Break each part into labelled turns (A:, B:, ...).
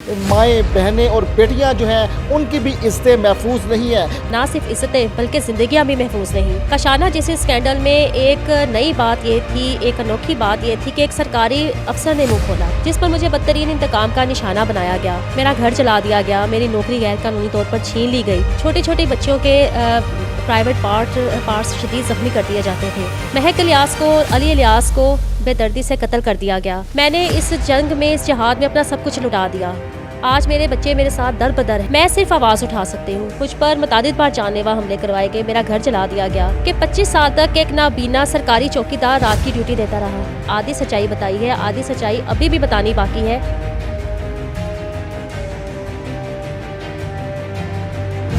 A: माएँ बहनें और बेटियां जो हैं उनकी भी इज्जतें महफूज नहीं है।
B: ना सिर्फ इज्जतें बल्कि जिंदगियां भी महफूज नहीं। कशाना जैसे स्कैंडल में एक नई बात ये थी, एक अनोखी बात ये थी कि एक सरकारी अफसर ने मुंह खोला, जिस पर मुझे बदतरीन इंतकाम का निशाना बनाया गया। मेरा घर जला दिया गया, मेरी नौकरी गैर कानूनी तौर पर छीन ली गई। छोटे छोटे बच्चों के प्राइवेट पार्ट्स शदीद जख्मी कर दिए जाते थे। महक इलियास को, अली इलियास को बेदर्दी से कत्ल कर दिया गया। मैंने इस जंग में, इस जिहाद में अपना सब कुछ लुटा दिया। आज मेरे बच्चे मेरे साथ दर बदर है। मैं सिर्फ आवाज़ उठा सकती हूँ। मुझ पर मुतादिद बार जानलेवा हमले करवाए गए, मेरा घर जला दिया गया कि 25 साल तक एक नाबीना सरकारी चौकीदार रात की ड्यूटी देता रहा। आधी सच्चाई बताई है, आधी सच्चाई अभी भी बतानी बाकी है।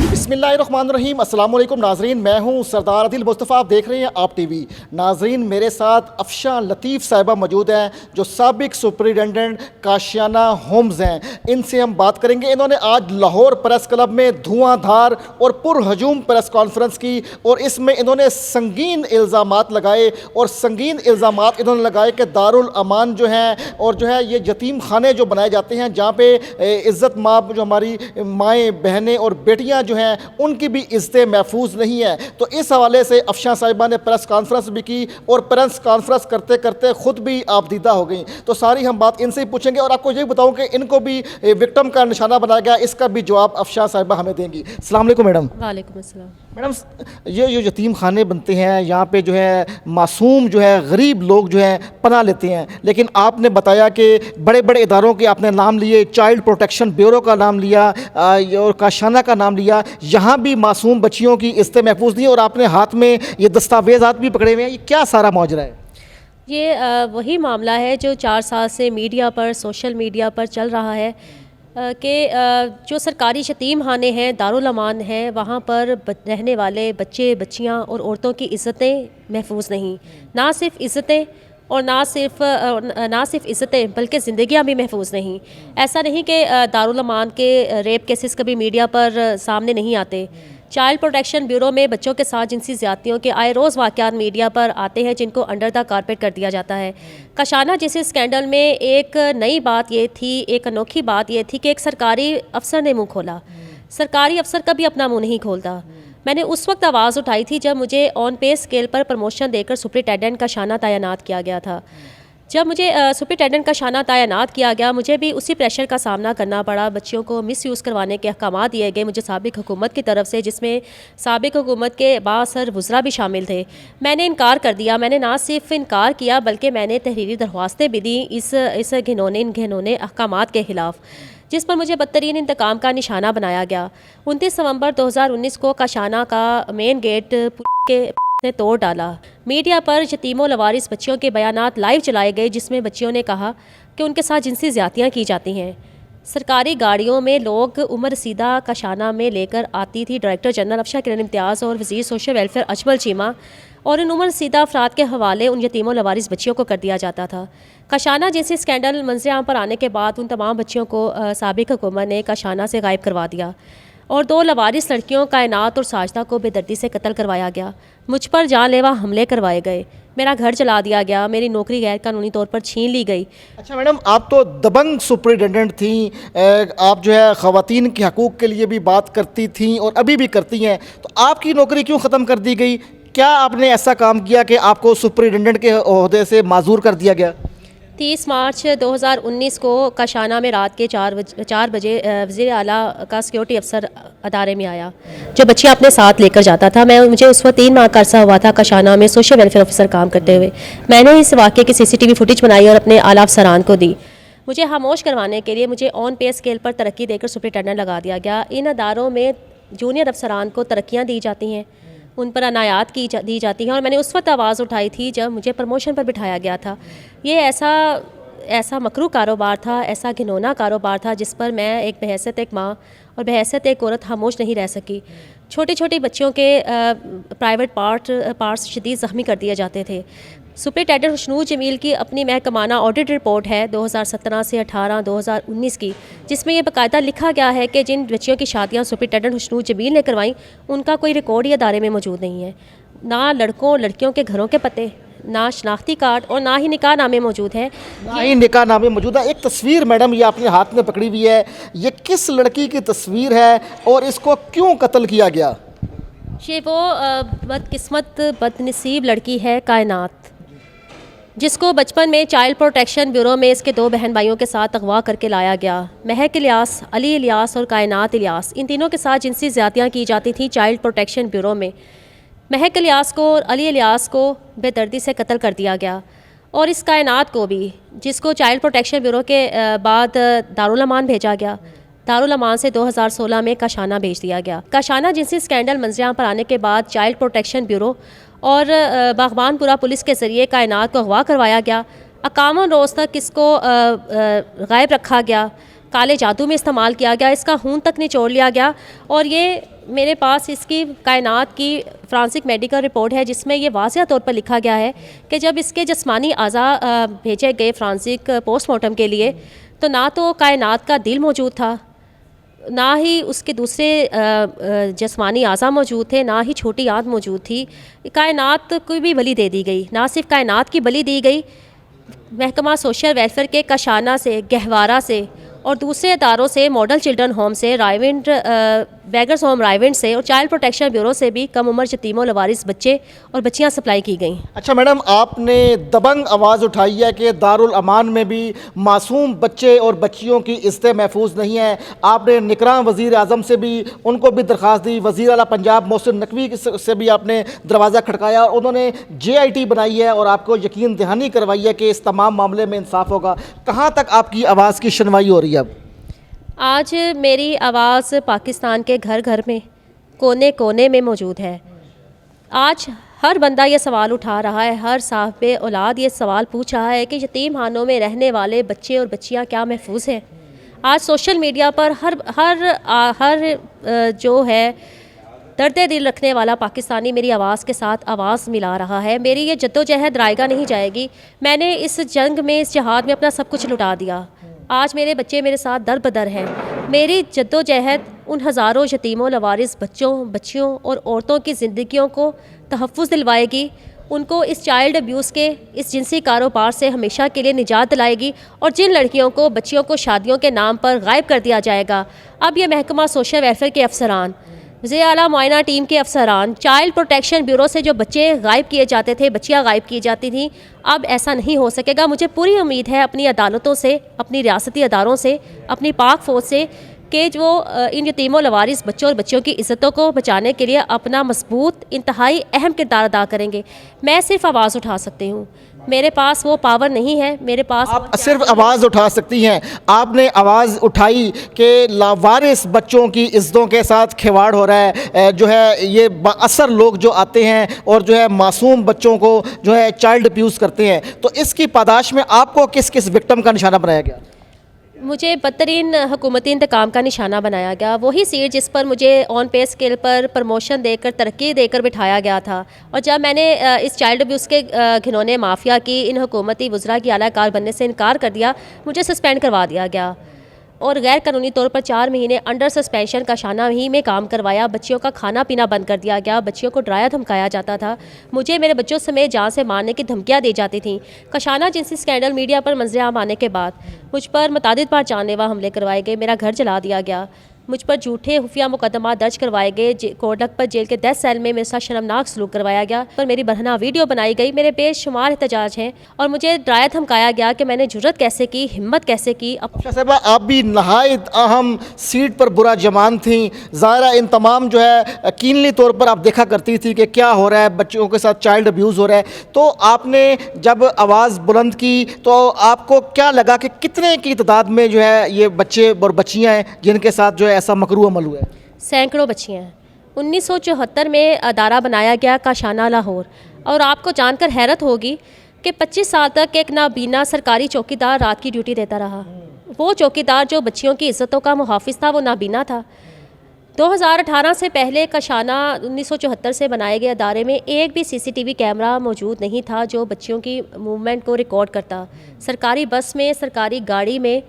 A: बिस्मिल्लाहिर्रहमानिर्रहीम। अस्सलाम वालेकुम नाजरीन, मैं हूं सरदार आदिल मुस्तफ़ा। आप देख रहे हैं आप टीवी। नाजरीन, मेरे साथ अफशा लतीफ़ साहिबा मौजूद हैं जो साबिक सुपरिटेंडेंट काशियाना होम्स हैं। इनसे हम बात करेंगे। इन्होंने आज लाहौर प्रेस क्लब में धुआंधार और पुरहजूम प्रेस कॉन्फ्रेंस की और इसमें इन्होंने संगीन इल्ज़ामात लगाए और संगीन इल्ज़ामात इन्होंने लगाए कि दारुल अमान जो हैं और जो है ये यतीम खाने जो बनाए जाते हैं जहाँ पे इज़्ज़त माब जो हमारी माएँ बहनें और बेटियाँ जो हैं उनकी भी इज्जतें महफूज नहीं है। तो इस हवाले से अफशा साहिबा ने प्रेस कॉन्फ्रेंस भी की और प्रेस कॉन्फ्रेंस करते करते ख़ुद भी आपदीदा हो गई। तो सारी हम बात इनसे ही पूछेंगे और आपको ये बताऊं कि इनको भी विक्टिम का निशाना बनाया गया, इसका भी जवाब अफशा साहिबा हमें देंगी। अस्सलाम वालेकुम मैडम।
B: वालेकुम अस्सलाम।
A: मैडम, ये जो यतीम खाने बनते हैं यहाँ पे जो है मासूम जो है गरीब लोग जो हैं पनाह लेते हैं, लेकिन आपने बताया कि बड़े बड़े इदारों के आपने नाम लिए, चाइल्ड प्रोटेक्शन ब्यूरो का नाम लिया और काशाना का नाम लिया, यहाँ भी मासूम बच्चियों की इज्जतें महफूज नहीं है और आपने हाथ में ये दस्तावेज़ात भी पकड़े हुए हैं। ये क्या सारा माजरा है?
B: ये वही मामला है जो 4 साल से मीडिया पर, सोशल मीडिया पर चल रहा है कि जो सरकारी यतीम खाने हैं, दारुल अमान हैं, वहाँ पर रहने वाले बच्चे, बच्चियाँ और औरतों की इज़्ज़तें महफूज नहीं। ना सिर्फ इज़्ज़तें और ना सिर्फ इज़्ज़तें बल्कि ज़िंदगियां भी महफूज नहीं। ऐसा नहीं कि दारुल अमान के रेप केसेस कभी मीडिया पर सामने नहीं आते। चाइल्ड प्रोटेक्शन ब्यूरो में बच्चों के साथ जिनसी ज़्यादतियों के आए रोज़ वाक़यात मीडिया पर आते हैं जिनको अंडर द कारपेट कर दिया जाता है। कशाना जैसे स्कैंडल में एक नई बात ये थी, एक अनोखी बात ये थी कि एक सरकारी अफसर ने मुँह खोला। सरकारी अफसर कभी अपना मुँह नहीं खोलता। मैंने उस वक्त आवाज़ उठाई थी जब मुझे ऑन पे स्केल पर प्रमोशन देकर सुपरिटेंडेंट का शाना तैनात किया गया था। जब मुझे सुपरिटेंडेंट का शाना तैनात किया गया, मुझे भी उसी प्रेशर का सामना करना पड़ा। बच्चियों को मिसयूज़ करवाने के अहकाम दिए गए मुझे साबिक हुकूमत की तरफ से, जिसमें साबिक हुकूमत के बाअसर वज़रा भी शामिल थे। मैंने इनकार कर दिया। मैंने ना सिर्फ इनकार किया बल्कि मैंने तहरीरी दरख्वास्तें भी दी इन घिनौने अहकामात के ख़िलाफ़, जिस पर मुझे बदतरीन इंतकाम का निशाना बनाया गया। 29 नवंबर 2019 को काशाना का मेन गेट के ने तोड़ डाला। मीडिया पर यतीमों लवारिस बच्चियों के बयानात लाइव चलाए गए जिसमें बच्चियों ने कहा कि उनके साथ जिनसी ज़्यादतियाँ की जाती हैं। सरकारी गाड़ियों में लोग उमर रसीदा काशाना में लेकर आती थी डायरेक्टर जनरल अफशा किरण इम्तियाज़ और वज़ीर सोशल वेलफेयर अजमल चीमा, और इन उमर रसीदा अफराद के हवाले उन यतीमों लवारिस बच्चियों को कर दिया जाता था। काशाना जैसे स्कैंडल मंजर आम पर आने के बाद उन तमाम बच्चियों को साबिक हुकूमत ने काशाना से गायब करवा दिया और 2 लवारिस लड़कियों कायनात और साजदा को बेदर्दी से कत्ल करवाया गया। मुझ पर जानलेवा हमले करवाए गए, मेरा घर जला दिया गया, मेरी नौकरी गैर कानूनी तौर पर छीन ली गई।
A: अच्छा मैडम, आप तो दबंग सुपरिटेंडेंट थी, आप जो है ख़वातीन के हकूक़ के लिए भी बात करती थी और अभी भी करती हैं, तो आपकी नौकरी क्यों ख़त्म कर दी गई? क्या आपने ऐसा काम किया कि आपको सुपरिटेंडेंट के ओहदे से माजूर कर दिया गया?
B: 30 मार्च 2019 को काशाना में रात के 4 बजे वज़ीर आला का सिक्योरिटी अफसर अदारे में आया जो बच्चियाँ अपने साथ लेकर जाता था। मुझे उस वक्त 3 माह का अरसा हुआ था काशाना में सोशल वेलफेयर ऑफिसर काम करते हुए। मैंने इस वाक़े की CCTV फुटेज बनाई और अपने आला अफसरान को दी। मुझे खामोश करवाने के लिए मुझे ऑन पे स्केल पर तरक्की देकर सुपरिटेंडेंट लगा दिया गया। इन अदारों में जूनियर अफसरान को तरक्कियाँ दी जाती हैं, उन पर अनायात दी जाती हैं, और मैंने उस वक्त आवाज़ उठाई थी जब मुझे प्रमोशन पर बिठाया गया था। ये ऐसा मकरू कारोबार था, ऐसा घिनौना कारोबार था जिस पर मैं एक बहैसियत एक माँ और बहैसियत एक औरत खामोश नहीं रह सकी। छोटे छोटे बच्चों के प्राइवेट पार्ट्स शदीद ज़ख्मी कर दिए जाते थे। सुपरिटेंडेंट खुशनूर जमील की अपनी महकमाना ऑडिट रिपोर्ट है 2017 से 18 2019 की, जिसमें यह बाकायदा लिखा गया है कि जिन बच्चियों की शादियां सुपरिटेंडेंट खुशनूर जमील ने करवाई उनका कोई रिकॉर्ड ही अदारे में मौजूद नहीं है। ना लड़कों लड़कियों के घरों के पते, ना शनाख्ती कार्ड और ना ही निकाह नामे मौजूद हैं।
A: ना ही निकाह नामे मौजूद है। एक तस्वीर मैडम ये आपने हाथ में पकड़ी हुई है, ये किस लड़की की तस्वीर है और इसको क्यों कत्ल किया गया?
B: ये वो बदकिस्मत बदनसीब लड़की है कायनात, जिसको बचपन में चाइल्ड प्रोटेक्शन ब्यूरो में इसके 2 बहन भाइयों के साथ अगवा करके लाया गया। महक इलियास, अली इलियास और कायनात इलियास, इन तीनों के साथ जिनसी ज़्यादतियाँ की जाती थी चाइल्ड प्रोटेक्शन ब्यूरो में। महक इलियास को और अली इलियास को बेदर्दी से कत्ल कर दिया गया और इस कायनात को भी, जिसको चाइल्ड प्रोटेक्शन ब्यूरो के बाद दारुल अमान भेजा गया, दारुल अमान से 2016 में काशाना भेज दिया गया। काशाना जिनसी स्कैंडल मंजर पर आने के बाद चाइल्ड प्रोटेक्शन ब्यूरो और बागबानपुरा पुलिस के ज़रिए कायनात को अगवा करवाया गया। 51 रोज़ तक इसको गायब रखा गया, काले जादू में इस्तेमाल किया गया, इसका खून तक निचोड़ लिया गया। और ये मेरे पास इसकी कायनात की फ्रांसिक मेडिकल रिपोर्ट है, जिसमें ये वाज़िया तौर पर लिखा गया है कि जब इसके जिस्मानी अज़ा भेजे गए फ्रांसिक पोस्टमार्टम के लिए, तो ना तो कायनात का दिल मौजूद था, ना ही उसके दूसरे जिस्मानी आज़ा मौजूद थे, ना ही छोटी आंत मौजूद थी। कायनात को भी बलि दे दी गई। ना सिर्फ कायनात की बलि दी गई, महकमा सोशल वेलफेयर के काशाना से, गहवारा से और दूसरे अदारों से, मॉडल चिल्ड्रन होम से, रायविंड बैगर्स होम रायविंड से और चाइल्ड प्रोटेक्शन ब्यूरो से भी कम उम्र यतीमों लवारिस बच्चे और बच्चियां सप्लाई की गई।
A: अच्छा मैडम, आपने दबंग आवाज़ उठाई है कि दारुल अमान में भी मासूम बच्चे और बच्चियों की इज़्ज़त महफूज नहीं है। आपने निगरान वज़ीर आज़म से भी, उनको भी दरख्वास्त दी, वज़ीर आला पंजाब मोहसिन नकवी से भी आपने दरवाज़ा खड़काया और उन्होंने JIT बनाई है और आपको यकीन दहानी करवाई है कि इस तमाम मामले में इंसाफ होगा। कहाँ तक आपकी आवाज़ की सुनवाई हो रही है अब?
B: आज मेरी आवाज़ पाकिस्तान के घर घर में, कोने कोने में मौजूद है। आज हर बंदा ये सवाल उठा रहा है, हर साहिबे औलाद ये सवाल पूछ रहा है कि यतीम खानों में रहने वाले बच्चे और बच्चियां क्या महफूज हैं। आज सोशल मीडिया पर हर जो है दर्द दिल रखने वाला पाकिस्तानी मेरी आवाज़ के साथ आवाज़ मिला रहा है। मेरी ये जद्दोजहद रायगा नहीं जाएगी। मैंने इस जंग में, इस जहाद में अपना सब कुछ लुटा दिया। आज मेरे बच्चे मेरे साथ दर बदर हैं। मेरी जद्दोजहद उन हज़ारों यतीमों लवारिस बच्चों, बच्चियों और औरतों की ज़िंदगियों को तहफ़्फ़ुज़ दिलवाएगी, उनको इस चाइल्ड अब्यूज़ के, इस जिनसी कारोबार से हमेशा के लिए निजात दिलाएगी। और जिन लड़कियों को, बच्चियों को शादियों के नाम पर गायब कर दिया जाएगा, अब ये महकमा सोशल वेलफेयर के अफसरान, वज़ीर आला मुआयना टीम के अफसरान, चाइल्ड प्रोटेक्शन ब्यूरो से जो बच्चे गायब किए जाते थे, बच्चियां गायब की जाती थीं, अब ऐसा नहीं हो सकेगा। मुझे पूरी उम्मीद है अपनी अदालतों से, अपनी रियासती अदारों से, अपनी पाक फ़ौज से कि जो इन यतीमों लवारिस बच्चों और बच्चियों की इज़्ज़तों को बचाने के लिए अपना मजबूत, इंतहाई अहम किरदार अदा करेंगे। मैं सिर्फ आवाज़ उठा सकती हूँ, मेरे पास वो पावर नहीं है। मेरे पास
A: आप सिर्फ आवाज़ उठा सकती हैं। आपने आवाज़ उठाई कि लावारिस बच्चों की इज़्ज़तों के साथ खिलवाड़ हो रहा है, जो है ये बाअसर लोग जो आते हैं और जो है मासूम बच्चों को जो है चाइल्ड अब्यूज़ करते हैं, तो इसकी पादाश में आपको किस किस विक्टिम का निशाना बनाया गया?
B: मुझे बदतरीन हुकूमती इंतकाम का निशाना बनाया गया। वही सीट जिस पर मुझे ऑन पे स्केल पर प्रमोशन देकर, तरक्की देकर बिठाया गया था। और जब मैंने इस चाइल्ड अब्यूज़ के घिनौने माफिया की, इन हुकूमती वज़रा की आला कार बनने से इनकार कर दिया, मुझे सस्पेंड करवा दिया गया और गैर कानूनी तौर पर 4 महीने अंडर सस्पेंशन काशाना ही में काम करवाया। बच्चियों का खाना पीना बंद कर दिया गया, बच्चियों को डराया धमकाया जाता था, मुझे मेरे बच्चों समेत जान से मारने की धमकियां दी जाती थीं। काशाना जिनसी स्कैंडल मीडिया पर मंजर-आम आने के बाद मुझ पर मुतादिद बार जानलेवा हमले करवाए गए, मेरा घर जला दिया गया, मुझ पर झूठे खुफिया मुकदमा दर्ज करवाए गए, कोट लखपत जेल के 10 सेल में मेरे साथ शर्मनाक सलूक करवाया गया, पर मेरी बरहना वीडियो बनाई गई, मेरे बेशुमार एहतजाज हैं और मुझे डराया धमकाया गया कि मैंने जुर्रत कैसे की, हिम्मत कैसे की।
A: अच्छा साहिबा, आप भी नहायत अहम सीट पर बुरा जमान थी, ज़ाहिरा इन तमाम जो है कीनली तौर पर आप देखा करती थी कि क्या हो रहा है, बच्चों के साथ चाइल्ड अब्यूज़ हो रहा है। तो आपने जब आवाज़ बुलंद की तो आपको क्या लगा कि कितने की तादाद में जो है ये बच्चे और बच्चियाँ हैं जिनके साथ जो है ऐसा मकरू अमल हुआ है?
B: सैकड़ों बच्चियाँ हैं। 1974 में अदारा बनाया गया काशाना लाहौर, और आपको जानकर हैरत होगी कि 25 साल तक एक नाबीना सरकारी चौकीदार रात की ड्यूटी देता रहा। वो चौकीदार जो बच्चियों की इज़्ज़तों का मुहाफ़िज़ था, वो नाबीना था। 2018 से पहले काशाना 1974 से बनाए गए अदारे में एक भी CCTV कैमरा मौजूद नहीं था जो बच्चियों की मूवमेंट को रिकॉर्ड करता। सरकारी बस में, सरकारी गाड़ी में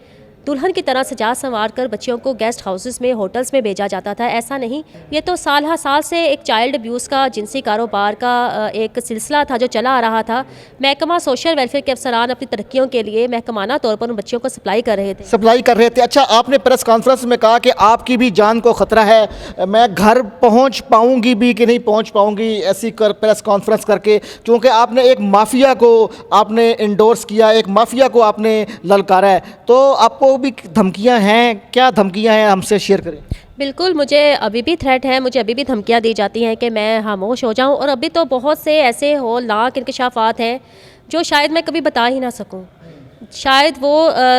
B: दुल्हन की तरह सजा संवार कर बच्चियों को गेस्ट हाउसेस में, होटल्स में भेजा जाता था। ऐसा नहीं, ये तो साल हर साल से एक चाइल्ड अब्यूज़ का, जिनसी कारोबार का एक सिलसिला था जो चला आ रहा था। महकमा सोशल वेलफेयर के अफसरान अपनी तरक्कियों के लिए महकमाना तौर पर उन बच्चियों को सप्लाई कर रहे थे।
A: अच्छा, आपने प्रेस कॉन्फ्रेंस में कहा कि आपकी भी जान को ख़तरा है, मैं घर पहुंच पाऊंगी भी कि नहीं पहुंच पाऊंगी ऐसी प्रेस कॉन्फ्रेंस करके, क्योंकि आपने एक माफिया को आपने इंडोर्स किया, एक माफिया को आपने ललकारा है। तो आपको भी धमकियां हैं, क्या धमकियां हैं, हमसे शेयर करें।
B: बिल्कुल, मुझे अभी भी थ्रेट है, मुझे अभी भी धमकियाँ दी जाती हैं कि मैं खामोश हो जाऊं, और अभी तो बहुत से ऐसे हौलनाक इंकशाफात हैं जो शायद मैं कभी बता ही ना सकूं। शायद वो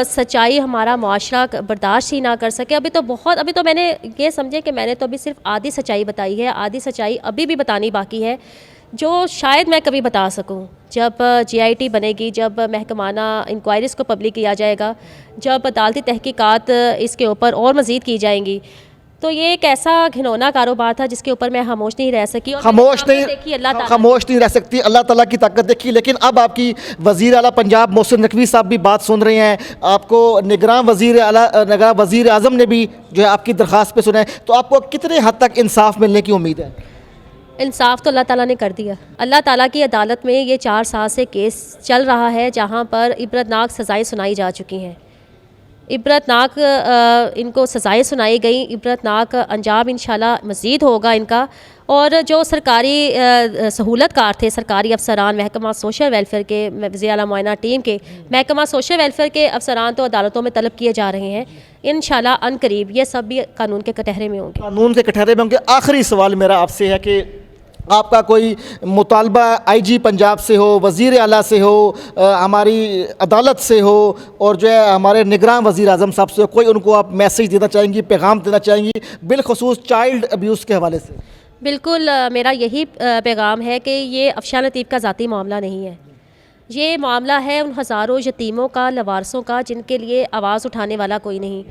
B: सच्चाई हमारा मुआशरा बर्दाश्त ही ना कर सके। अभी तो मैंने ये समझे कि मैंने तो अभी सिर्फ आधी सच्चाई बताई है, आधी सच्चाई अभी भी बतानी बाकी है जो शायद मैं कभी बता सकूं। जब GIT बनेगी, जब महकमाना इंक्वायरीज़ को पब्लिक किया जाएगा, जब अदालती तहकीकात इसके ऊपर और मज़ीद की जाएंगी, तो ये एक ऐसा घिनौना कारोबार था जिसके ऊपर मैं खामोश नहीं रह सकी। और
A: खामोश नहीं रह सकती, अल्लाह ताला की ताकत देखी। लेकिन अब आपकी वज़ीर आला पंजाब मोहसिन नकवी साहब भी बात सुन रहे हैं, आपको निगरान वज़ीर आज़म ने भी जो है आपकी दरख्वास्त पे सुना है। तो आपको कितने हद तक इंसाफ मिलने की उम्मीद है?
B: इंसाफ तो अल्लाह ताला ने कर दिया। अल्लाह ताला की अदालत में ये 4 साल से केस चल रहा है, जहाँ पर इबरतनाक सज़ाएँ सुनाई जा चुकी हैं। इबरतनाक इनको सज़ाएँ सुनाई गई, इबरतनाक अंजाम इंशाल्लाह मज़ीद होगा इनका। और जो सरकारी सहूलतकार थे, सरकारी अफसरान, महकमा सोशल वेलफेयर के, वज़ीर आला मुआयना टीम के, महकमा सोशल वेलफेयर के अफसरान तो अदालतों में तलब किए जा रहे हैं। इंशाल्लाह अनकरीब ये सब भी कानून के कटहरे में होंगे।
A: आखिरी सवाल मेरा आपसे है कि आपका कोई मुतालबा IG पंजाब से हो, वज़ीर आला से हो, हमारी अदालत से हो, और जो है हमारे निगरान वज़ीर आज़म साहब से हो, कोई उनको आप मैसेज देना चाहेंगी, पैगाम देना चाहेंगी, बिलखुसूस चाइल्ड अब्यूज़ के हवाले से?
B: बिल्कुल, मेरा यही पैगाम है कि ये अफशा लतीफ़ का ज़ाती मामला नहीं है। ये मामला है उन हज़ारों यतीमों का, लवारसों का, जिनके लिए आवाज़ उठाने वाला कोई नहीं।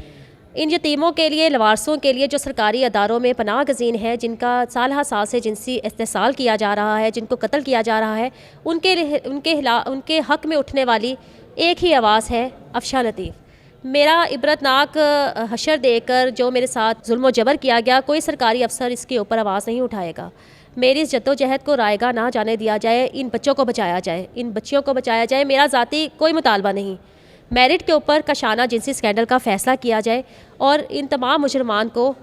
B: इन यतीमों के लिए, लवारसों के लिए जो सरकारी अदारों में पनाह गज़ीन है, जिनका साल हर साल से जिनसी इस्तेसाल किया जा रहा है, जिनको कत्ल किया जा रहा है, उनके हक़ में उठने वाली एक ही आवाज़ है, अफशा लतीफ़। मेरा इबरतनाक हशर देकर जो मेरे साथ जुल्म जबर किया गया, कोई सरकारी अफसर इसके ऊपर आवाज़ नहीं उठाएगा। मेरी इस जद्दोजहद को रायगा ना जाने दिया जाए, इन बच्चों को बचाया जाए, इन बच्चियों को बचाया जाए। मेरा ज़ाती कोई मुतालबा नहीं, मेरिट के ऊपर कशाना जिनसी स्कैंडल का फ़ैसला किया जाए और इन तमाम मुजरमान को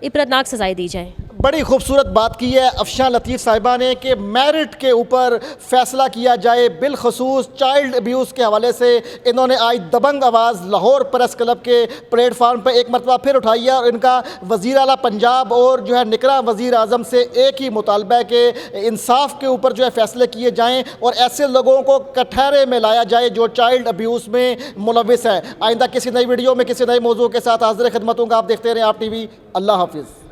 B: इबरतनाक सज़ाएँ दी जाएँ।
A: बड़ी खूबसूरत बात की है अफशा लतीफ़ साहिबा ने कि मेरिट के ऊपर फ़ैसला किया जाए, बिलखसूस चाइल्ड अब्यूज़ के हवाले से इन्होंने आज दबंग आवाज़ लाहौर प्रेस क्लब के प्लेटफार्म पर एक मरतबा फिर उठाई है। और इनका वज़ीर आला पंजाब और जो है निगरान वज़ीर आज़म से एक ही मुतालबा है कि इंसाफ के ऊपर जो है फ़ैसले किए जाएँ और ऐसे लोगों को कटहरे में लाया जाए जो चाइल्ड अब्यूज़ में मुलविस है। आइंदा किसी नई वीडियो में किसी नए मौजू के साथ हाज़िर खिदमत हूँगा। आप देखते रहें आप TV। अल्लाह हाफिज़।